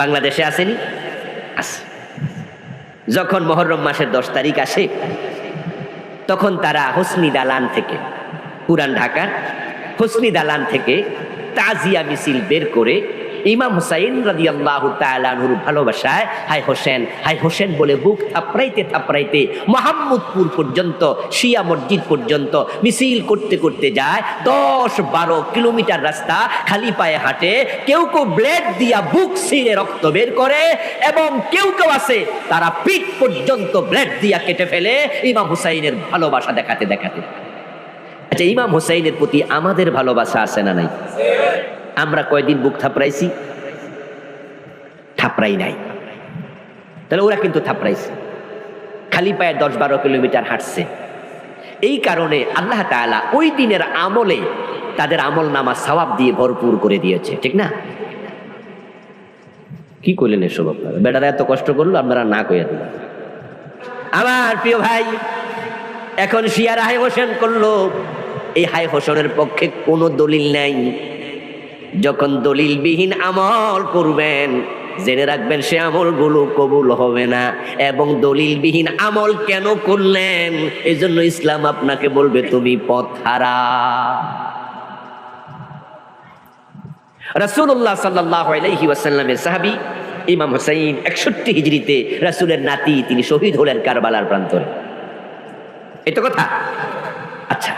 বাংলাদেশে আসেনি? আছে। যখন মুহররম মাসের 10 তারিখ আসে, তখন তারা হোসনি দালান থেকে, পুরান ঢাকার হোসনি দালান থেকে তাজিয়া মিছিল বের করে ইমাম হুসাইন রাদিয়াল্লাহু তাআলা আনহুর ভালোবাসায় হাই হোসেন বলে বুক থাপড়াইতে থাপড়াইতে মোহাম্মদপুর পর্যন্ত, শিয়া মসজিদ পর্যন্ত মিছিল করতে করতে যায়। 10-12 কিলোমিটার রাস্তা খালি পায়ে হাঁটে। কেউ কেউ ব্লেড দিয়া বুক ছিঁড়ে রক্ত বের করে, এবং কেউ কেউ আছে তারা পিঠ পর্যন্ত ব্লেড দিয়া কেটে ফেলে ইমাম হুসাইনের ভালোবাসা দেখাতে দেখাতে। আচ্ছা, ইমাম হুসাইনের প্রতি আমাদের ভালোবাসা আছে না নাই? আমরা কয়দিন বুক থাপড়াইছি? থাপড়াই নাই। তাহলে ওরা কিন্তু থাপড়াইছে, খালি পায়ে 10-12 কিলোমিটার হাঁটছে। এই কারণে আল্লাহ তাআলা ওই দিনের আমলে তাদের আমল নামা সওয়াব দিয়ে ভরপুর করে দিয়েছে, ঠিক না? কি করলেন এসব আপনারা? বেটারা এত কষ্ট করলো, আপনারা না কইয়া দিলেন। আমার প্রিয় ভাই, এখন শিয়ারা হাই হোসেন করলো। এই হাই হোসেনের পক্ষে কোনো দলিল নাই। যখন দলিলবিহীন আমল করবেন, জেনে রাখবেন সে আমলগুলো কবুল হবে না। এবং দলিলবিহীন আমল কেন করলেন, এই জন্য ইসলাম আপনাকে বলবে তুমি পথহারা। রাসূলুল্লাহ সাল্লাল্লাহু আলাইহি ওয়াসাল্লামের সাহাবী ইমাম হুসাইন 61 হিজরিতে রাসূলের নাতি, তিনি শহীদ হলেন কারবালার প্রান্তরে। এই তো কথা। আচ্ছা,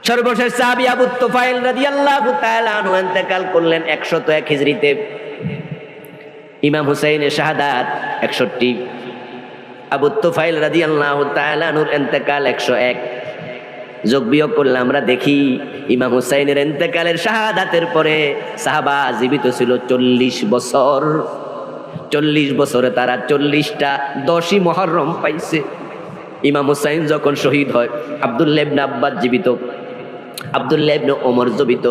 সর্বশেষ সাহাবী আবু তুফাইল রাদিয়াল্লাহু তাআলা আনহু ইন্তেকাল করলেন 101 হিজরিতে। ইমাম হুসাইনের শাহাদাত 61, আবু তুফাইল রাদিয়াল্লাহু তাআলা আনহুর ইন্তেকাল 101। যোগ বিয়োগ করলে আমরা দেখি ইমাম হুসাইনের ইন্তেকালের শাহাদাতের পরে সাহাবা জীবিত ছিল 40 বছর। 40 বছরে তারা 40টা 10ই মুহররম পাইছে। ইমাম হুসাইন যখন শহীদ হয়, আব্দুল্লাহ ইবনে আব্বাস জীবিত, আব্দুল্লাহ ইবনে ওমর জীবিত,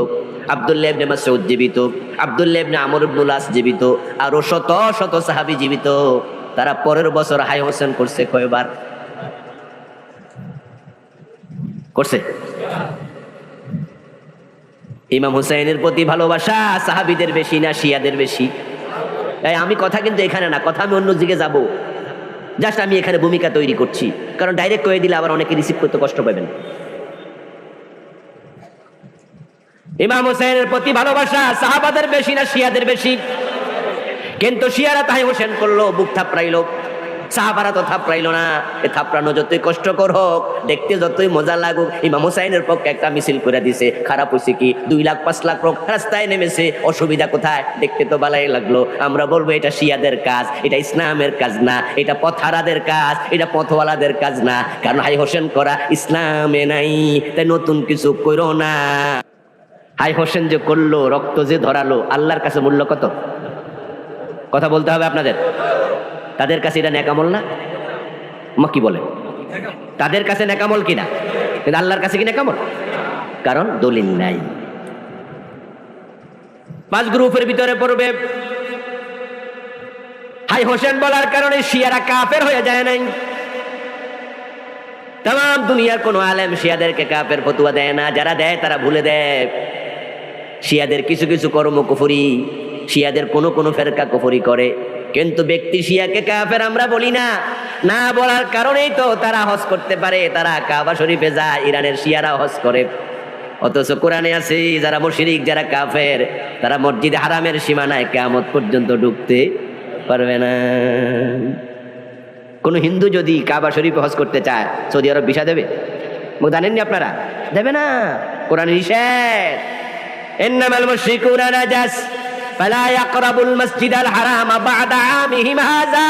আব্দুল্লাহ ইবনে মাসউদ জীবিত, আব্দুল্লাহ ইবনে আমর ইবনুল আস জীবিত, আরো শত শত সাহাবী জীবিত। তারা পরের বছর হাই হোসেন করছে কয়বার? করছে। ইমাম হুসাইনের প্রতি ভালোবাসা সাহাবীদের বেশি না শিয়াদের বেশি? আমি কথা কিন্তু এখানে না, কথা আমি অন্য দিকে যাব। জাস্ট আমি এখানে ভূমিকা তৈরি করছি, কারণ ডাইরেক্ট কয়ে দিলে আবার অনেকে রিসিভ করতে কষ্ট পাবেন। ইমাম হুসাইনের প্রতি ভালোবাসা সাহাবাদের বেশি না শিয়াদের বেশি? কিন্তু শিয়ারা তাই হোসেন করলো, বুক থাপড়াইলো, সাহাবারা তো থাপড়াইলো না। এ থাপড়ানো যতই কষ্টকর হোক, দেখতে যতই মজা লাগুক, ইমাম হুসাইনের পক্ষে একটা মিছিল করে দিছে। খারাপ হয়েছে কি? 2-5 লাখ লোক রাস্তায় নেমেছে, অসুবিধা কোথায়? দেখতে তো ভালোই লাগলো। আমরা বলবো এটা শিয়াদের কাজ, এটা ইসলামের কাজ না, এটা পথহারাদের কাজ, এটা পথওয়ালাদের কাজ না। কারণ হাই হোসেন করা ইসলামে নাই, তাই নতুন কিছু করো না। হাই হোসেন যে করলো, রক্ত যে ধরালো, আল্লাহর কাছে মূল্য কত? কথা বলতে হবে আপনাদের। তাদের কাছে এটা নেকামল না? কি বলে? তাদের কাছে নেকামল কিনা, কিন্তু আল্লাহর কাছে কি নেকামল? কারণ দলিল নাই। 5 গ্রুপের ভিতরে পড়বে। হাই হোসেন বলার কারণে শিয়ারা কাফের হয়ে যায় নাই। তাম দুনিয়ার কোন আলেম শিয়াদেরকে কাফের ফতোয়া দেয় না, যারা দেয় তারা ভুলে দেয়। শিয়াদের কিছু কিছু কর্ম কুফরি, শিয়াদের কোন ফেরকা কুফরি করে, কিন্তু ব্যক্তি শিয়াকে কাফের আমরা বলি না। না বলার কারণেই তো তারা হজ করতে পারে, তারা কাবা শরীফে যায়, ইরানের শিয়ারা হজ করে। অথচ কোরআনে আছে যারা মুশরিক, যারা কাফের, তারা মসজিদে হারামের সীমানায় কিয়ামত পর্যন্ত ঢুকতে পারবে না। কোন হিন্দু যদি কাবা শরীফে হজ করতে চায়, সৌদি আরব ভিসা দেবে? জানেননি আপনারা? দেবে না। কোরআনে নিষেধ, ইন্নামাল মুশরিকুনা নাজাস ফালা ইয়াকরাবুল মাসজিদাল হারাম বা'দা আমিহিম হাযা।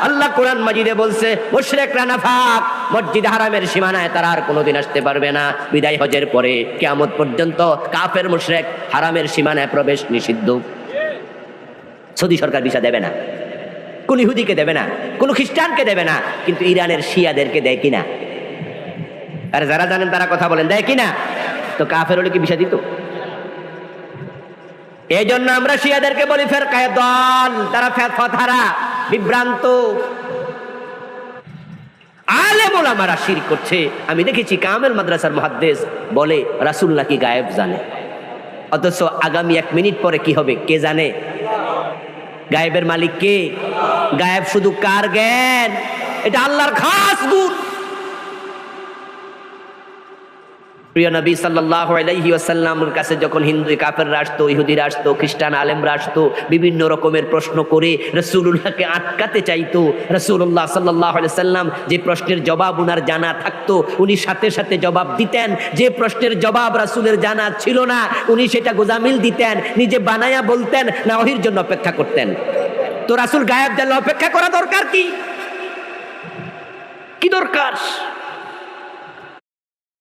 আল্লাহ কোরআন মাজিদে বলছে মুশরিকরা নাফাক, মসজিদ হারামের সীমানায় তারা আর কোনোদিন আসতে পারবে না। বিদায় হজের পরে কিয়ামত পর্যন্ত কাফের মুশরিক হারামের সীমানায় প্রবেশ নিষিদ্ধ। সৌদি সরকার ভিসা দেবে না, কোন ইহুদিকে দেবে না, কোন খ্রিস্টানকে দেবে না, কিন্তু ইরানের শিয়াদেরকে দেয় কিনা? আর যারা জানেন তারা কথা বলেন, দেয় কিনা? তো কাফের হলে কি ভিসা দিত? এই জন্য আমরা শিয়াদেরকে বলি ফেরকায়ে দল, তারা ফতহারা, বিভ্রান্ত। আলেম ওলামারা শিরক করছে। আমি দেখেছি কামেল মাদ্রাসার মুহাদ্দিস বলে রাসূল নাকি গায়েব জানে, অথচ আগামী 1 মিনিট পরে কি হবে কে জানে? গায়েবের মালিক কে? গায়েব শুধু কার জ্ঞান? এটা আল্লাহর খাস গুণ। প্রিয় নবী সাল্লাল্লাহু আলাইহি ওয়াসাল্লামের কাছে যখন হিন্দু কাফেররা আসতো, ইহুদিরা আসতো, খ্রিস্টান আলেমরা আসতো, বিভিন্ন রকমের প্রশ্ন করে রাসূলুল্লাহকে আটকাতে চাইতো, রাসূলুল্লাহ সাল্লাল্লাহু আলাইহি ওয়াসাল্লাম যে প্রশ্নের জবাব উনার জানা থাকতো উনি সাথে সাথে জবাব দিতেন। যে প্রশ্নের জবাব রাসূলের জানা ছিল না উনি সেটা গোজামিল দিতেন, নিজে বানায়া বলতেন, না ওহির জন্য অপেক্ষা করতেন। তো রাসূল গায়েব জানলে অপেক্ষা করা দরকার কি? কি দরকার?